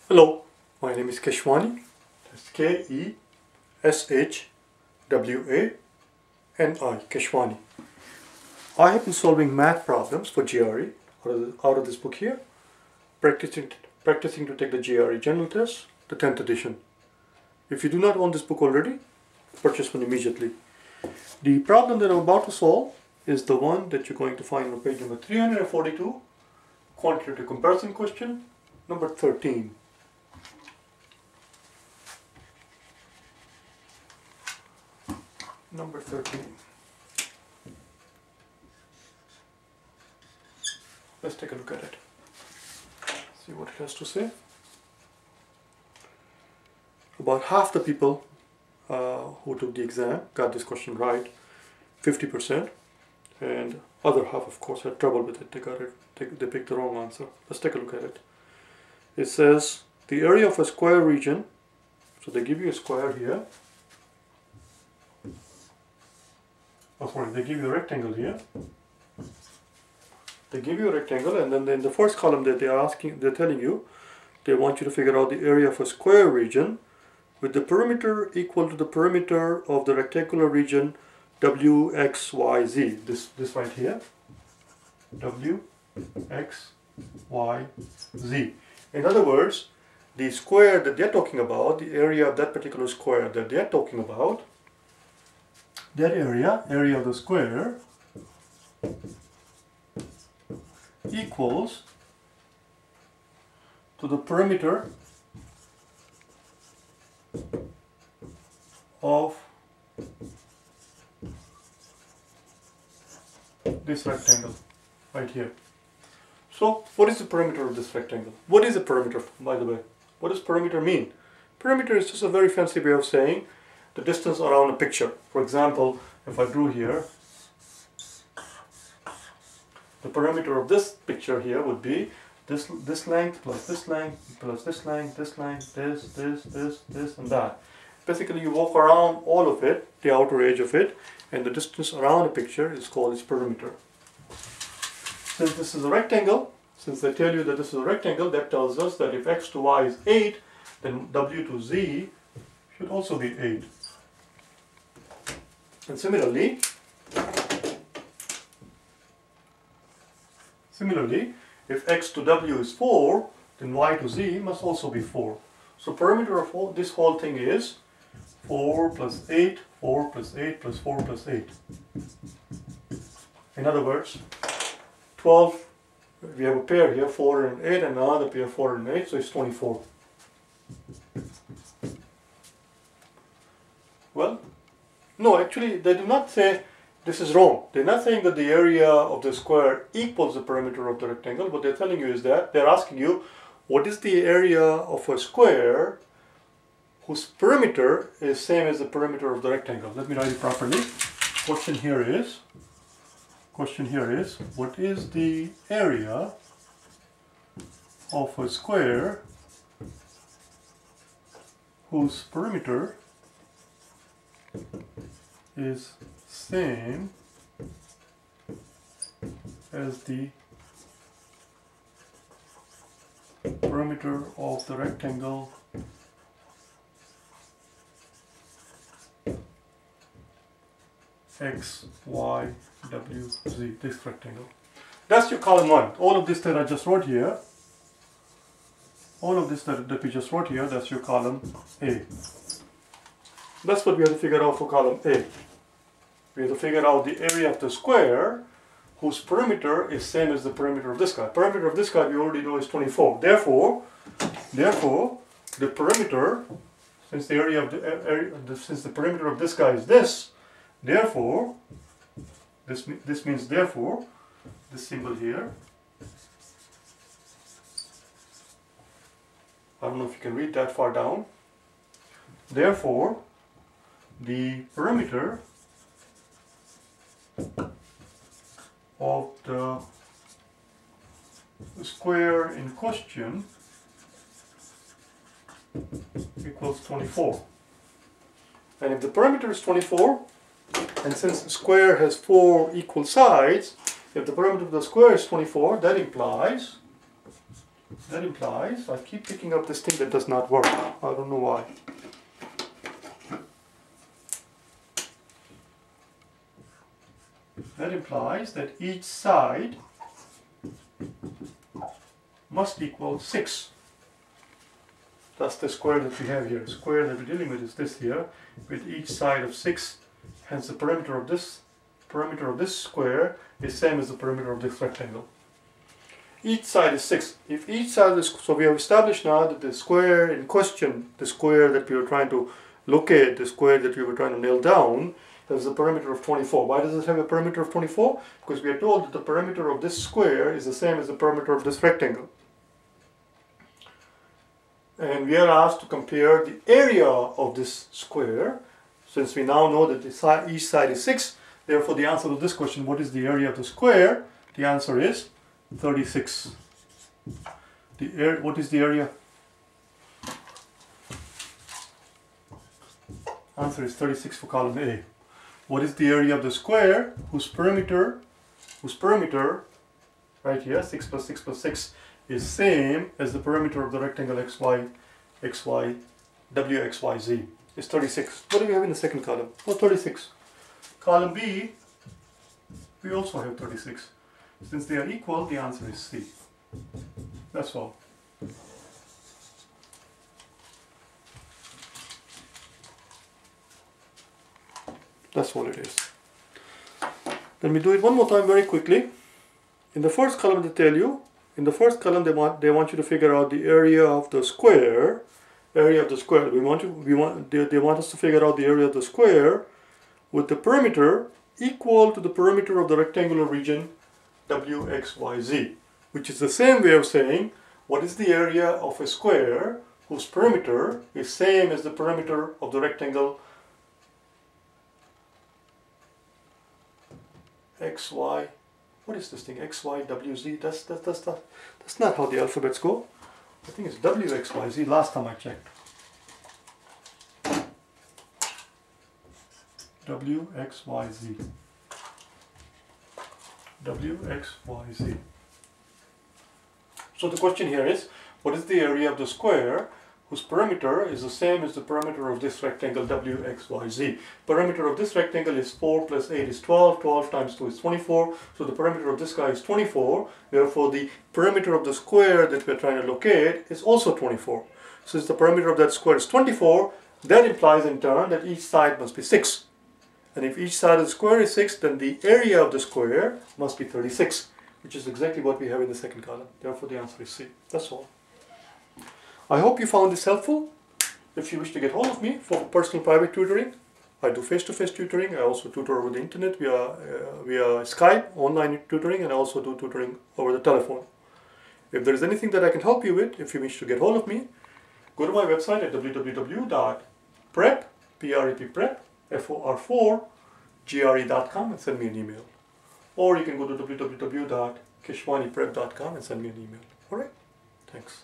Hello, my name is Keshwani. That's K-E-S-H-W-A-N-I, Keshwani. I have been solving math problems for GRE out of this book here, practicing to take the GRE General Test, the 10th edition. If you do not own this book already, purchase one immediately. The problem that I'm about to solve is the one that you're going to find on page number 342, quantitative comparison question, number 13. Number 13. Let's take a look at it. See what it has to say. About half the people who took the exam got this question right, 50%, and other half, of course, had trouble with it. They picked the wrong answer. Let's take a look at it. It says the area of a square region. So they give you a square here. Oh, sorry, they give you a rectangle here. They give you a rectangle, and then in the first column that they're telling you, they want you to figure out the area of a square region with the perimeter equal to the perimeter of the rectangular region W, X, Y, Z. This right here. W, X, Y, Z. In other words, the square that they're talking about, the area of that particular square that they're talking about, that area of the square, equals to the perimeter of this rectangle right here. So what is the perimeter of this rectangle? What is a perimeter, by the way? What does perimeter mean? Perimeter is just a very fancy way of saying the distance around a picture. For example, if I drew here, the perimeter of this picture here would be this length plus this length plus this length, this length, this, and that. Basically, you walk around all of it, the outer edge of it, and the distance around a picture is called its perimeter. Since this is a rectangle, since they tell you that this is a rectangle, that tells us that if x to y is 8, then w to z should also be 8. And similarly, if x to w is 4, then y to z must also be 4. So perimeter of this whole thing is 4 plus 8, 4 plus 8 plus 4 plus 8. In other words, 12, we have a pair here, 4 and 8, and another pair, 4 and 8, so it's 24. Well, no, actually, they do not say this is wrong. They're not saying that the area of the square equals the perimeter of the rectangle. What they're telling you is that they're asking you, what is the area of a square whose perimeter is same as the perimeter of the rectangle? Let me write it properly. Question here is, what is the area of a square whose perimeter is same as the perimeter of the rectangle X, Y, W, Z, this rectangle. That's your column 1. All of this that I just wrote here, that we just wrote here, that's your column A. That's what we have to figure out for column A. We have to figure out the area of the square whose perimeter is same as the perimeter of this guy. Perimeter of this guy we already know is 24. Therefore, the perimeter, since the area of since the perimeter of this guy is this, therefore, this means therefore, this symbol here. I don't know if you can read that far down. Therefore, the perimeter of the square in question equals 24. And if the perimeter is 24, and since the square has 4 equal sides, if the perimeter of the square is 24, that implies That implies, I keep picking up this thing that does not work. I don't know why. That implies that each side must equal 6. That's the square that we have here. The square that we're dealing with is this here, with each side of 6. Hence the perimeter of this square is same as the perimeter of this rectangle. Each side is 6. If each side is, so we have established now that the square in question, the square that we were trying to locate, the square that we were trying to nail down, has a perimeter of 24. Why does it have a perimeter of 24? Because we are told that the perimeter of this square is the same as the perimeter of this rectangle. And we are asked to compare the area of this square. Since we now know that each side is 6, therefore the answer to this question, what is the area of the square? The answer is 36. What is the area? Answer is 36 for column A. What is the area of the square whose perimeter, right here, 6 plus 6 plus 6, is same as the perimeter of the rectangle WXYZ is 36. What do we have in the second column? Oh, 36. Column B, we also have 36. Since they are equal, the answer is C. That's all. That's all it is. Let me do it one more time very quickly. In the first column they tell you, in the first column they want you to figure out the area of the square. Area of the square. They want us to figure out the area of the square with the perimeter equal to the perimeter of the rectangular region WXYZ, which is the same way of saying what is the area of a square whose perimeter is same as the perimeter of the rectangle XY. What is this thing? XYWZ. That's not how the alphabets go. I think it's WXYZ last time I checked. WXYZ. WXYZ. So the question here is, what is the area of the square whose perimeter is the same as the perimeter of this rectangle WXYZ? Perimeter of this rectangle is 4 plus 8 is 12. 12 times 2 is 24. So the perimeter of this guy is 24. Therefore, the perimeter of the square that we're trying to locate is also 24. Since the perimeter of that square is 24, that implies in turn that each side must be 6. And if each side of the square is 6, then the area of the square must be 36, which is exactly what we have in the second column. Therefore, the answer is C. That's all. I hope you found this helpful. If you wish to get hold of me for personal private tutoring, I do face-to-face tutoring. I also tutor over the internet via Skype, online tutoring, and I also do tutoring over the telephone. If there is anything that I can help you with, if you wish to get hold of me, go to my website at www.prep, P342, FOR4GRE.com and send me an email. Or you can go to www.KeshwaniPrep.com and send me an email. Alright? Thanks.